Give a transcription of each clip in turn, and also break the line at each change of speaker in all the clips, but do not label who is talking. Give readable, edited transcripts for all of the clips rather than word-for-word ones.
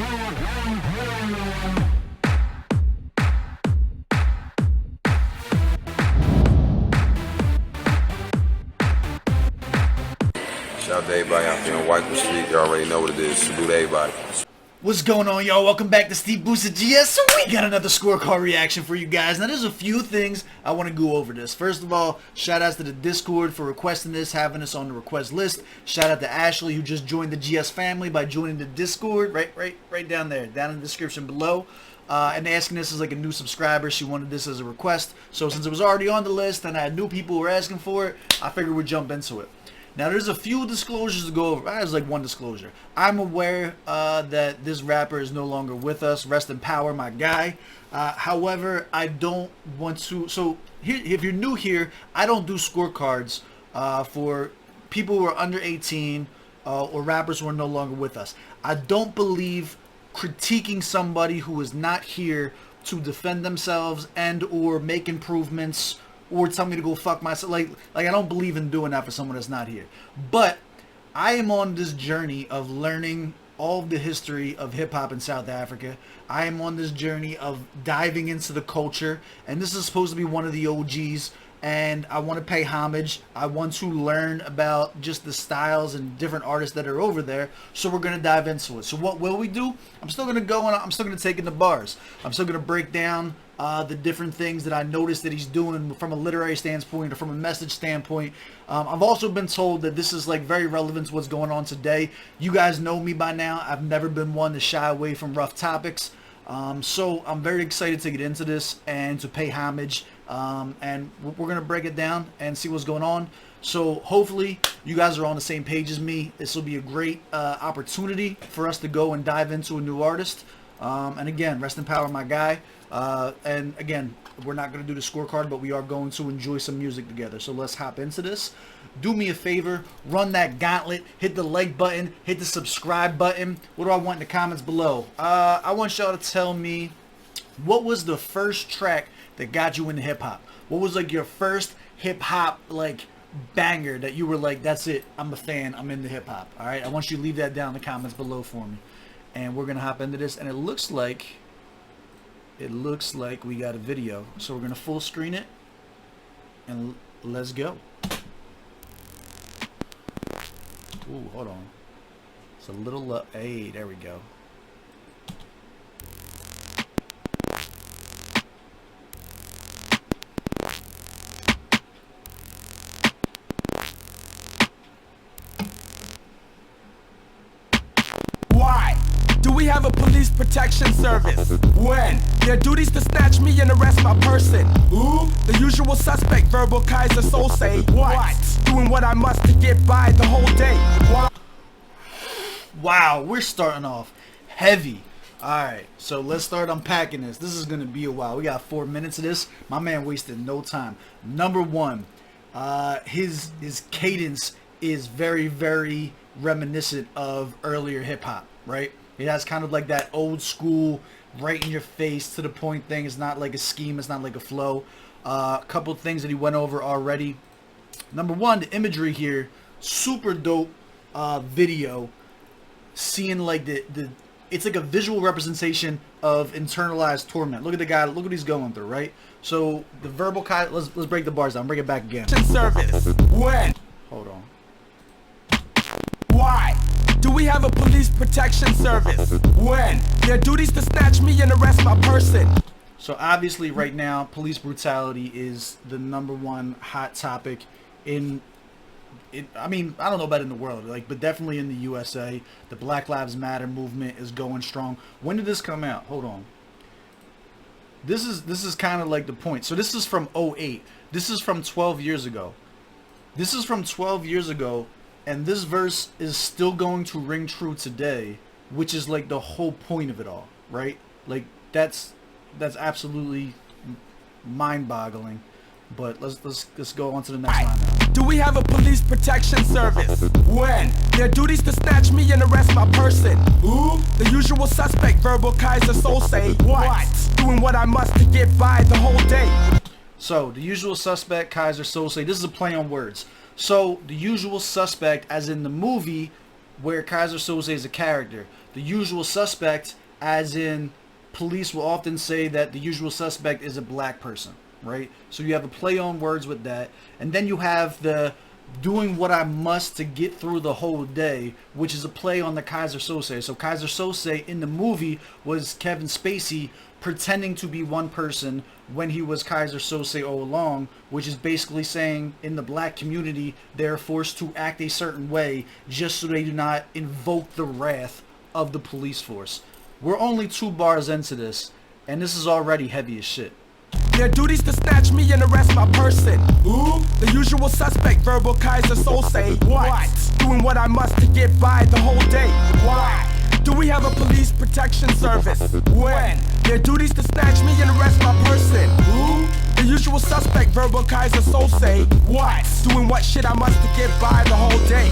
Shout out to everybody out there on White Street. You already know what it is. Salute to everybody.
What's going on, y'all? Welcome back to SteveBussaGS. So we got another scorecard reaction for you guys. Now, there's a few things I want to go over this. First of all, shout outs to the Discord for requesting this, having us on the request list. Shout out to Ashley, who just joined the GS family by joining the Discord, right down there, down in the description below. And asking this as like a new subscriber. She wanted this as a request. So since it was already on the list and I had new people who were asking for it, I figured we'd jump into it. Now, there's a few disclosures to go over. There's like one disclosure. I'm aware that this rapper is no longer with us. Rest in power, my guy. However, I don't want to... So, here, if you're new here, I don't do scorecards for people who are under 18 or rappers who are no longer with us. I don't believe critiquing somebody who is not here to defend themselves and or make improvements or tell me to go fuck myself. Like I don't believe in doing that for someone that's not here. But I am on this journey of learning all of the history of hip-hop in South Africa. I am on this journey of diving into the culture, and this is supposed to be one of the OGs, and I want to pay homage. I want to learn about just the styles and different artists that are over there, so we're going to dive into it. So what will we do? I'm still going to go and I'm still going to take in the bars. I'm still going to break down the different things that I noticed that he's doing from a literary standpoint or from a message standpoint. I've also been told that this is like very relevant to what's going on today. You guys know me by now. I've never been one to shy away from rough topics. So I'm very excited to get into this and to pay homage. And we're going to break it down and see what's going on. So hopefully you guys are on the same page as me. This will be a great opportunity for us to go and dive into a new artist. And again, rest in power, my guy. And again, we're not going to do the scorecard, but we are going to enjoy some music together. So let's hop into this. Do me a favor, run that gauntlet, hit the like button, hit the subscribe button. What do I want in the comments below? I want y'all to tell me, what was the first track that got you into hip-hop? What was like your first hip-hop like banger that you were like, that's it, I'm a fan, I'm into hip-hop? All right, I want you to leave that down in the comments below for me. And we're going to hop into this, and it looks like we got a video. So we're going to full screen it, and let's go. Ooh, hold on. It's a little, hey, there we go.
Do we have a police protection service? When? Their duties to snatch me and arrest my person. Who? The usual suspect, verbal Kaiser soul say. What? Doing what I must to get by the whole day. What?
Wow, we're starting off heavy. Alright, so let's start unpacking this. This is going to be a while. We got 4 minutes of this. My man wasted no time. Number one, his cadence is very, very reminiscent of earlier hip-hop, right? It has kind of like that old school, right in your face, to the point thing. It's not like a scheme. It's not like a flow. A couple of things that he went over already. Number one, the imagery here, super dope video. Seeing like it's like a visual representation of internalized torment. Look at the guy. Look what he's going through, right? So the verbal kind. Let's break the bars down. Bring it back again.
Service. When?
Hold on.
Why? Do we have a police protection service? When? Their duties to snatch me and arrest my person.
So obviously right now, police brutality is the #1 hot topic I mean, I don't know about in the world, but definitely in the USA. The Black Lives Matter movement is going strong. When did this come out? Hold on. This is kind of like the point. So this is from 2008. This is from 12 years ago. This is from 12 years ago. And this verse is still going to ring true today, which is like the whole point of it all, right? Like that's absolutely mind-boggling. But let's go on to the next line now.
Do we have a police protection service? When? Their duties to snatch me and arrest my person. Who? The usual suspect, verbal Kaiser soul say. What? Doing what I must to get by the whole day.
So the usual suspect, Kaiser soul say. This is a play on words. So the usual suspect, as in the movie, where Kaiser Soze is a character. the usual suspect, as in police will often say that the usual suspect is a black person, right? So you have a play on words with that. And then you have the doing what I must to get through the whole day, which is a play on the Kaiser Sose. So Kaiser Sose in the movie was Kevin Spacey pretending to be one person when he was Kaiser Sose all along, which is basically saying in the black community they're forced to act a certain way just so they do not invoke the wrath of the police force. We're only 2 bars into this, and this is already heavy as shit.
Their duties to snatch me and arrest my person. Who? The usual suspect, verbal Kaiser Sose. What? Doing what I must to get by the whole day. Why? Do we have a police protection service? When? Their duties to snatch me and arrest my person. Who? The usual suspect, verbal Kaiser Sose. What? Doing what shit I must to get by the whole day.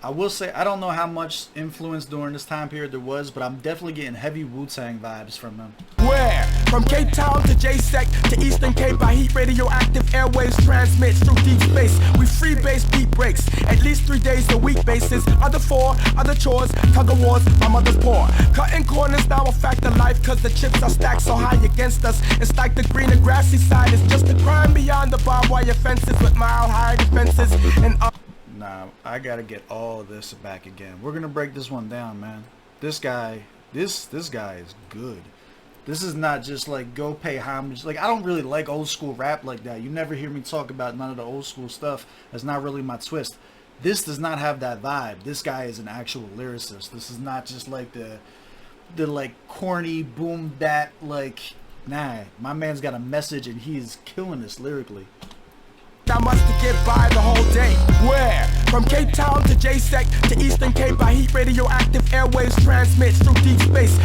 I will say, I don't know how much influence during this time period there was, but I'm definitely getting heavy Wu-Tang vibes from them.
Where? From Cape Town to J-Sec to Eastern Cape, by heat radioactive airwaves transmits through deep space. We free base beat breaks, at least 3 days a week basis. Other 4, other chores, tug of wars, my mother's poor. Cutting corners now a fact of life, cause the chips are stacked so high against us. It's like the green and grassy side is just a crime beyond the barbed wire fences with mile high defenses and
Nah, I gotta get all of this back again. We're gonna break this one down, man. This guy is good. This is not just like go pay homage. Like, I don't really like old school rap like that. You never hear me talk about none of the old school stuff. That's not really my twist. This does not have that vibe. This guy is an actual lyricist. This is not just like the like corny boom bap, like, nah, my man's got a message and he is killing this lyrically.
I must get by the whole day. Where? From Cape Town to J-Sec to Eastern Cape, by heat radioactive airwaves transmits through deep space.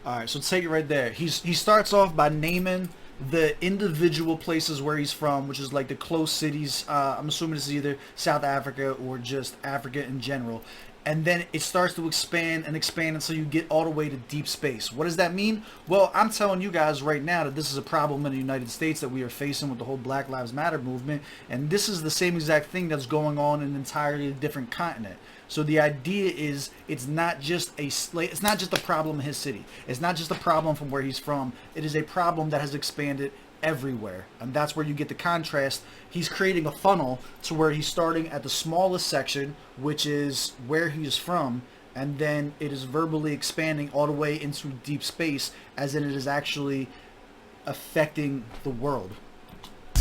Alright, so take it right there. He starts off by naming the individual places where he's from, which is like the close cities. I'm assuming this is either South Africa or just Africa in general. And then it starts to expand until you get all the way to deep space. What does that mean? Well, I'm telling you guys right now that this is a problem in the United States that we are facing with the whole Black Lives Matter movement. And this is the same exact thing that's going on in an entirely different continent. So the idea is it's not just a problem in his city. It's not just a problem from where he's from. It is a problem that has expanded everywhere, and that's where you get the contrast. He's creating a funnel to where he's starting at the smallest section, which is where he's from, and then it is verbally expanding all the way into deep space, as in it is actually affecting the world.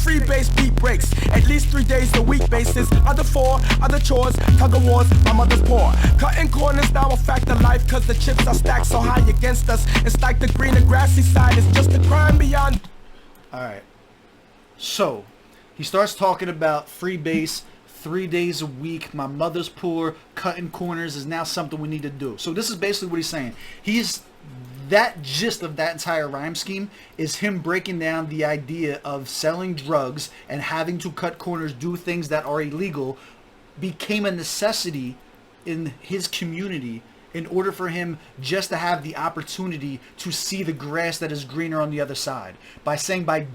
Free base beat breaks, at least 3 days a week basis. Other 4, other chores, tug of wars, my mother's poor. Cutting corners now a fact of life, cause the chips are stacked so high against us. It's like the green and grassy side is just a crime beyond.
Alright, so he starts talking about free base, 3 days a week, my mother's poor, cutting corners is now something we need to do. So this is basically what he's saying. That gist of that entire rhyme scheme is him breaking down the idea of selling drugs and having to cut corners, do things that are illegal, became a necessity in his community in order for him just to have the opportunity to see the grass that is greener on the other side. By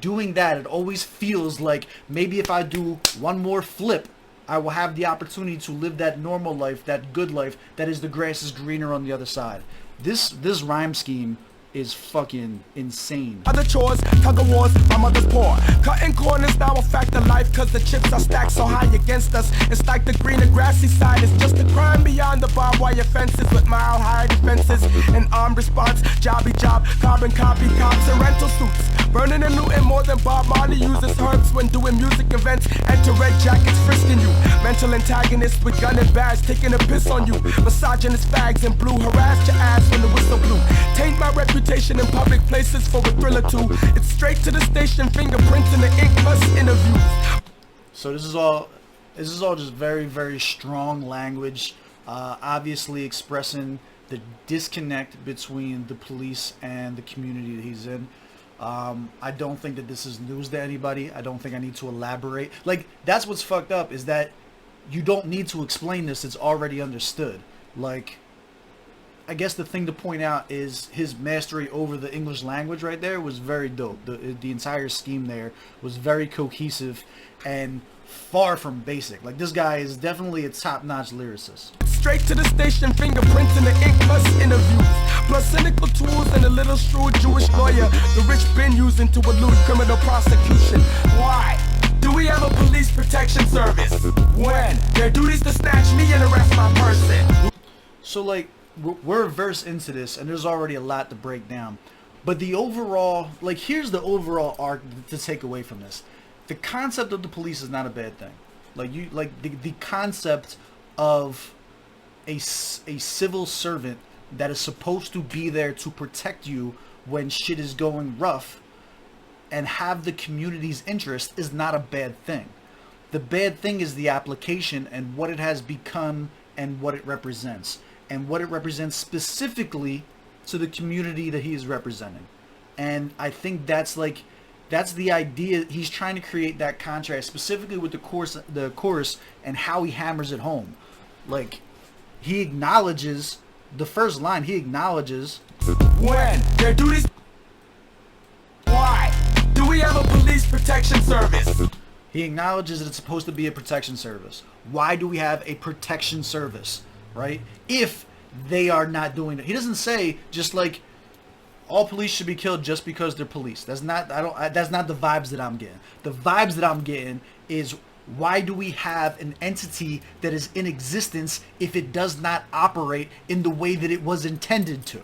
doing that, it always feels like maybe if I do one more flip, I will have the opportunity to live that normal life, that good life, that is the grass is greener on the other side. This rhyme scheme is fucking insane.
Other chores, tug of wars, my mother's poor. Cutting corners now a fact of life, cause the chips are stacked so high against us. It's like the green and grassy side is just a crime beyond the barbed wire fences with mile high defenses. An armed response, jobby job, carbon copy cops and rental suits. Burning and looting more than Bob Marley uses herbs when doing music events. Enter red jackets frisking you. Mental antagonists with gun and badge taking a piss on you. Misogynist fags in blue harass your ass when the whistle blew. Taint my reputation in public places for a thrill or two. It's straight to the station, fingerprints in the ink plus interviews.
So this is all just very, very strong language, obviously expressing the disconnect between the police and the community that he's in. I don't think that this is news to anybody. I don't think I need to elaborate. Like, that's what's fucked up, is that you don't need to explain this. It's already understood. Like, I guess the thing to point out is his mastery over the English language right there was very dope. The entire scheme there was very cohesive and far from basic. Like, this guy is definitely a top-notch lyricist.
Straight to the station, fingerprints in the ink, plus interviews, plus cynical tools and a little shrewd Jewish lawyer the rich been using to elude criminal prosecution. Why do we have a police protection service when their duties to snatch me and arrest my person?
So, like, we're a verse into this, and there's already a lot to break down. But the overall, like, here's the overall arc to take away from this. The concept of the police is not a bad thing. Like, the concept of a civil servant that is supposed to be there to protect you when shit is going rough and have the community's interest is not a bad thing. The bad thing is the application and what it has become and what it represents. And what it represents specifically to the community that he is representing. And I think that's the idea. He's trying to create that contrast specifically with the chorus and how he hammers it home. Like, he acknowledges the first line. He acknowledges
when their duties. Why do we have a police protection service?
He acknowledges that it's supposed to be a protection service. Why do we have a protection service, right? If they are not doing it. He doesn't say just like all police should be killed just because they're police. That's not that's not the vibes that I'm getting. The vibes that I'm getting is, why do we have an entity that is in existence if it does not operate in the way that it was intended to?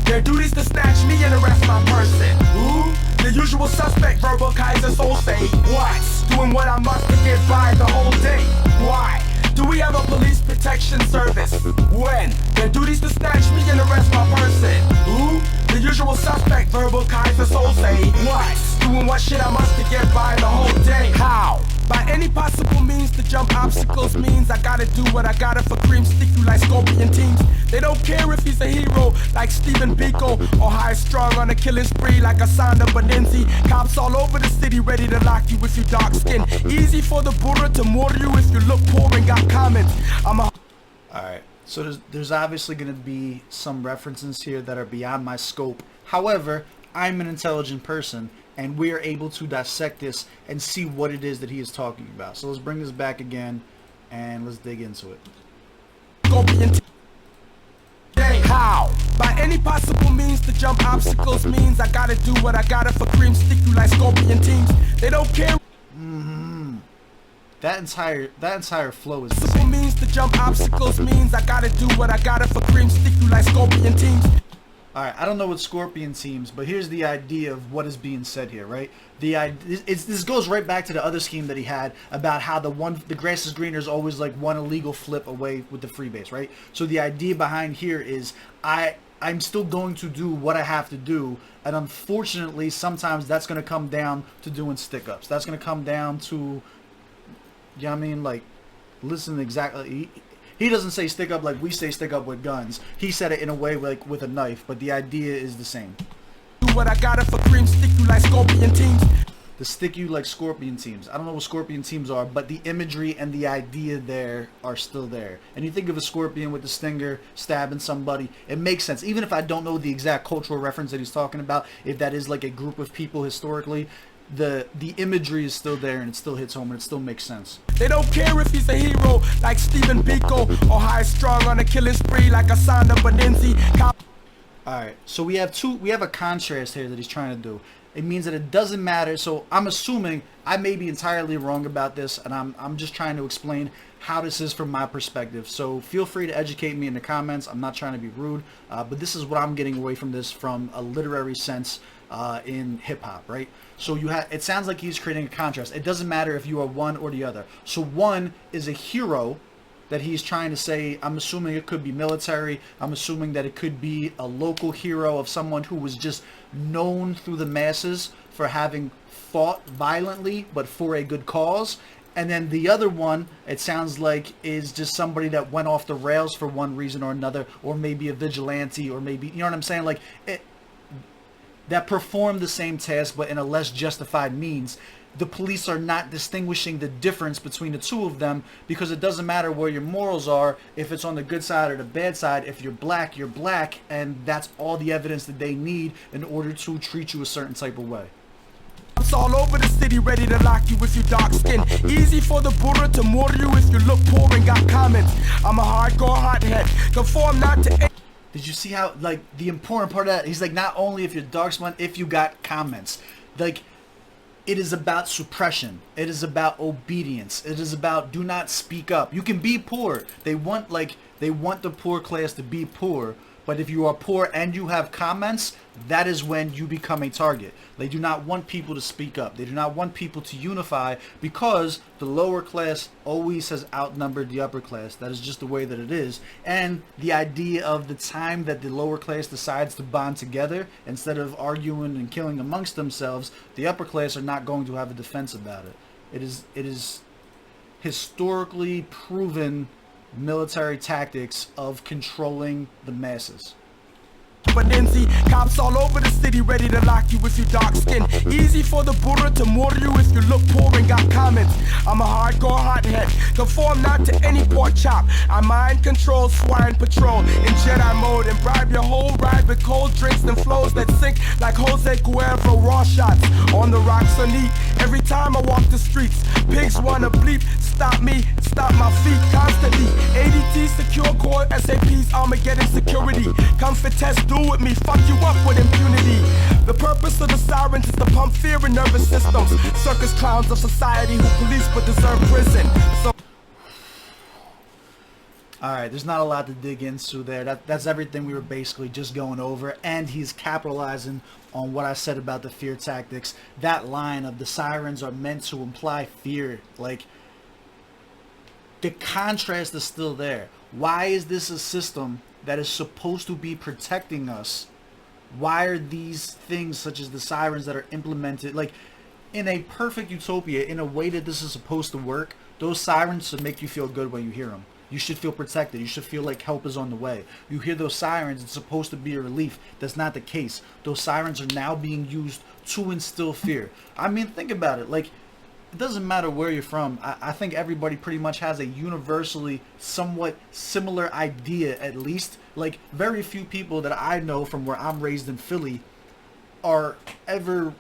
Their duties to snatch me and arrest my person. Who? The usual suspect, verbal Kaiser soul say. What? Doing what I must to get by the whole day. Why do we have a police protection service when their duties to snatch me and arrest my person? Who? The usual suspect, verbal Kaiser soul say. What? Doing what shit I must to get by the whole day. How? By any possible means to jump obstacles means I gotta do what I gotta for cream, stick you like scorpion teams. They don't care if he's a hero like Steven Biko or high strung on a killing spree like Asanda Benenzi. Cops all over the city ready to lock you if you dark skin. Easy for the Buddha to murder you if you look poor and got comments.
Alright, so there's obviously going to be some references here that are beyond my scope. However, I'm an intelligent person, and we are able to dissect this and see what it is that he is talking about. So let's bring this back again, and let's dig into it.
How? By any possible means to jump obstacles means I gotta do what I gotta for cream, stick you like scorpion teams. They don't care.
That entire flow is
Simple means to jump obstacles means I gotta do what I gotta for cream, stick you like scorpion teams.
Alright, I don't know what scorpion teams, but here's the idea of what is being said here, right? This goes right back to the other scheme that he had about how the grass is greener is always like one illegal flip away with the freebase, right? So the idea behind here is I'm still going to do what I have to do, and unfortunately sometimes that's going to come down to doing stick-ups. That's going to come down to, you know what I mean, like, listen exactly. He doesn't say stick up like we say stick up with guns. He said it in a way like with a knife, but the idea is the same.
Do what I gotta for cream, stick you like scorpion teams.
The stick you like scorpion teams. I don't know what scorpion teams are, but the imagery and the idea there are still there. And you think of a scorpion with the stinger stabbing somebody, it makes sense. Even if I don't know the exact cultural reference that he's talking about, if that is like a group of people historically, the imagery is still there and it still hits home and it still makes sense.
They don't care if he's a hero like Steven Biko or high strung on a killing spree like Asanda Benenzi.
Alright, so we have a contrast here that he's trying to do. It means that it doesn't matter. So I'm assuming, I may be entirely wrong about this, and I'm just trying to explain how this is from my perspective. So feel free to educate me in the comments. I'm not trying to be rude, but this is what I'm getting away from this from a literary sense in hip-hop, right? So it sounds like he's creating a contrast. It doesn't matter if you are one or the other. So one is a hero that he's trying to say. I'm assuming it could be military. I'm assuming that it could be a local hero of someone who was just known through the masses for having fought violently but for a good cause. And then the other one, it sounds like, is just somebody that went off the rails for one reason or another, or maybe a vigilante, or maybe, you know what I'm saying? Like, that perform the same task but in a less justified means. The police are not distinguishing the difference between the two of them, because it doesn't matter where your morals are, if it's on the good side or the bad side. If you're black, and that's all the evidence that they need in order to treat you a certain type of way.
It's all over the city, ready to lock you if you dark skin. Easy for the Buddha to murder you if you look poor and got comments. I'm a hardcore hothead, conform not to.
Did you see how, like, the important part of that? He's like, not only if you're dark skinned, if you got comments. Like, it is about suppression. It is about obedience. It is about do not speak up. You can be poor. They want the poor class to be poor. But if you are poor and you have comments, that is when you become a target. They do not want people to speak up. They do not want people to unify, because the lower class always has outnumbered the upper class. That is just the way that it is. And the idea of the time that the lower class decides to bond together, instead of arguing and killing amongst themselves, the upper class are not going to have a defense about it. It is historically proven military tactics of controlling the masses.
But then see, cops all over the city ready to lock you if you dark skin. Easy for the Buddha to murder you if you look poor and got comments. I'm a hardcore hothead, conform not to any pork chop. I mind control, swine patrol in Jedi mode, and bribe your whole ride with cold drinks and flows that sink like Jose Cuervo raw shots. On the rocks are neat every time I walk the streets. Pigs wanna bleep, stop me, stop my feet constantly. ADT secure core, SAP's Armageddon security. Comfort test, do with me, fuck you up with impunity. The purpose of the sirens is to pump fear in nervous systems. Circus clowns of society who police but deserve prison. So
alright, there's not a lot to dig into there. That's everything we were basically just going over, and he's capitalizing on what I said about the fear tactics. That line of the sirens are meant to imply fear, like, the contrast is still there. Why is this a system that is supposed to be protecting us? Why are these things such as the sirens that are implemented, like, in a perfect utopia, in a way that this is supposed to work, those sirens should make you feel good when you hear them. You should feel protected. You should feel like help is on the way. You hear those sirens, it's supposed to be a relief. That's not the case. Those sirens are now being used to instill fear. I mean, think about it. Like, it doesn't matter where you're from. I think everybody pretty much has a universally somewhat similar idea, at least. Like, very few people that I know from where I'm raised in Philly are ever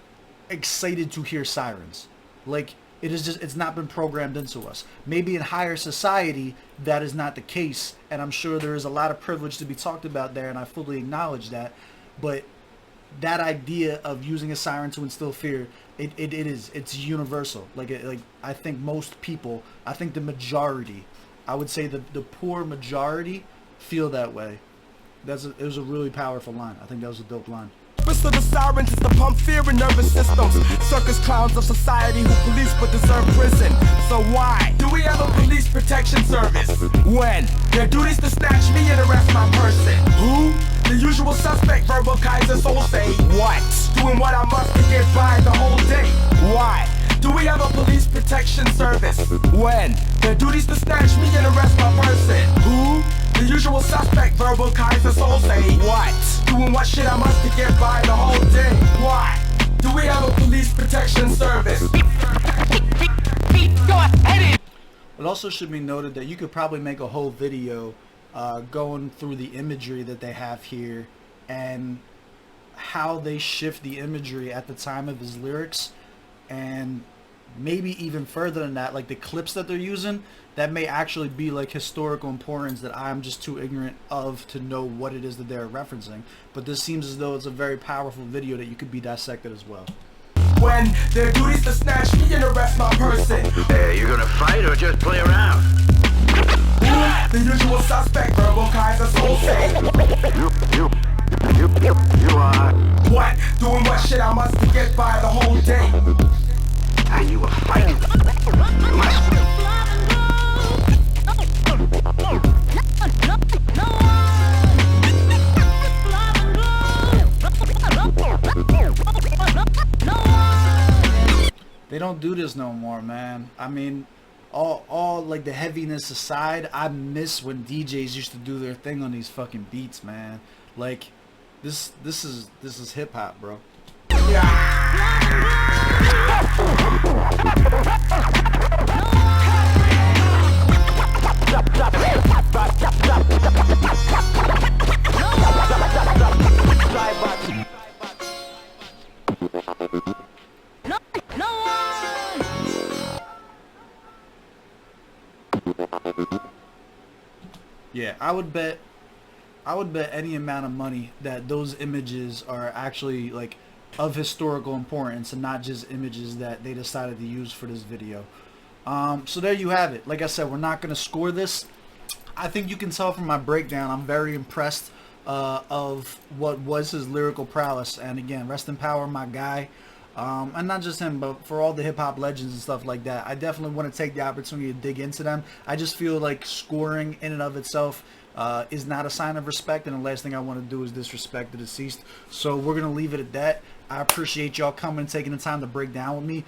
excited to hear sirens. Like, it's not been programmed into us. Maybe in higher society, that is not the case. And I'm sure there is a lot of privilege to be talked about there, and I fully acknowledge that. But that idea of using a siren to instill fear, it's universal. Like I think most people, I think the majority, I would say the poor majority feel that way. It was a really powerful line. I think that was a dope line.
purpose of the sirens is to pump fear in nervous systems. Circus clowns of society who police but deserve prison. So why do we have a police protection service when their duty's to snatch me and arrest my person? Who? The usual suspect, verbal Kaiser soul say. What? Doing what I must to get by the whole day. Why do we have a police protection service when their duty's to snatch me and arrest my person? Who? The usual suspect, verbal Kaiser soul say. What? Doing what shit I must to get by the whole day. Why do we have a police protection service?
It also should be noted that you could probably make a whole video going through the imagery that they have here and how they shift the imagery at the time of his lyrics, and maybe even further than that, like the clips that they're using that may actually be like historical importance that I'm just too ignorant of to know what it is that they're referencing. But this seems as though it's a very powerful video that you could be dissected as well.
When their duty's to snatch me and arrest my person.
Hey, you gonna fight or just play around?
The usual suspect, verbal Kaiser soul say.
You are.
What? Doing what shit I must to get by the whole day.
Are you a fighter?
They don't do this no more, man. I mean, all like the heaviness aside, I miss when DJs used to do their thing on these fucking beats, man. Like, this is hip hop, bro. Yeah, I would bet any amount of money that those images are actually like of historical importance and not just images that they decided to use for this video. So there you have it. Like I said, we're not going to score this. I think you can tell from my breakdown, I'm very impressed of what was his lyrical prowess. And again, rest in power, my guy. And not just him, but for all the hip-hop legends and stuff like that. I definitely want to take the opportunity to dig into them. I just feel like scoring in and of itself is not a sign of respect, and the last thing I want to do is disrespect the deceased. So we're going to leave it at that. I appreciate y'all coming and taking the time to break down with me.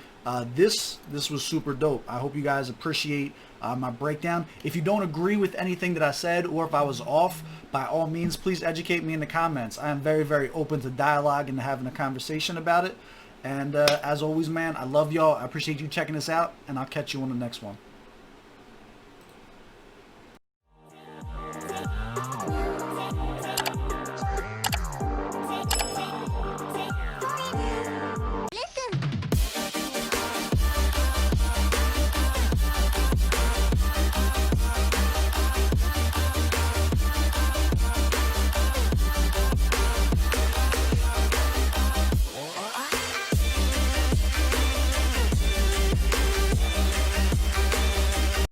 This was super dope. I hope you guys appreciate my breakdown. If you don't agree with anything that I said, or if I was off, by all means, please educate me in the comments. I am very, very open to dialogue and having a conversation about it. And as always, man, I love y'all. I appreciate you checking this out, and I'll catch you on the next one.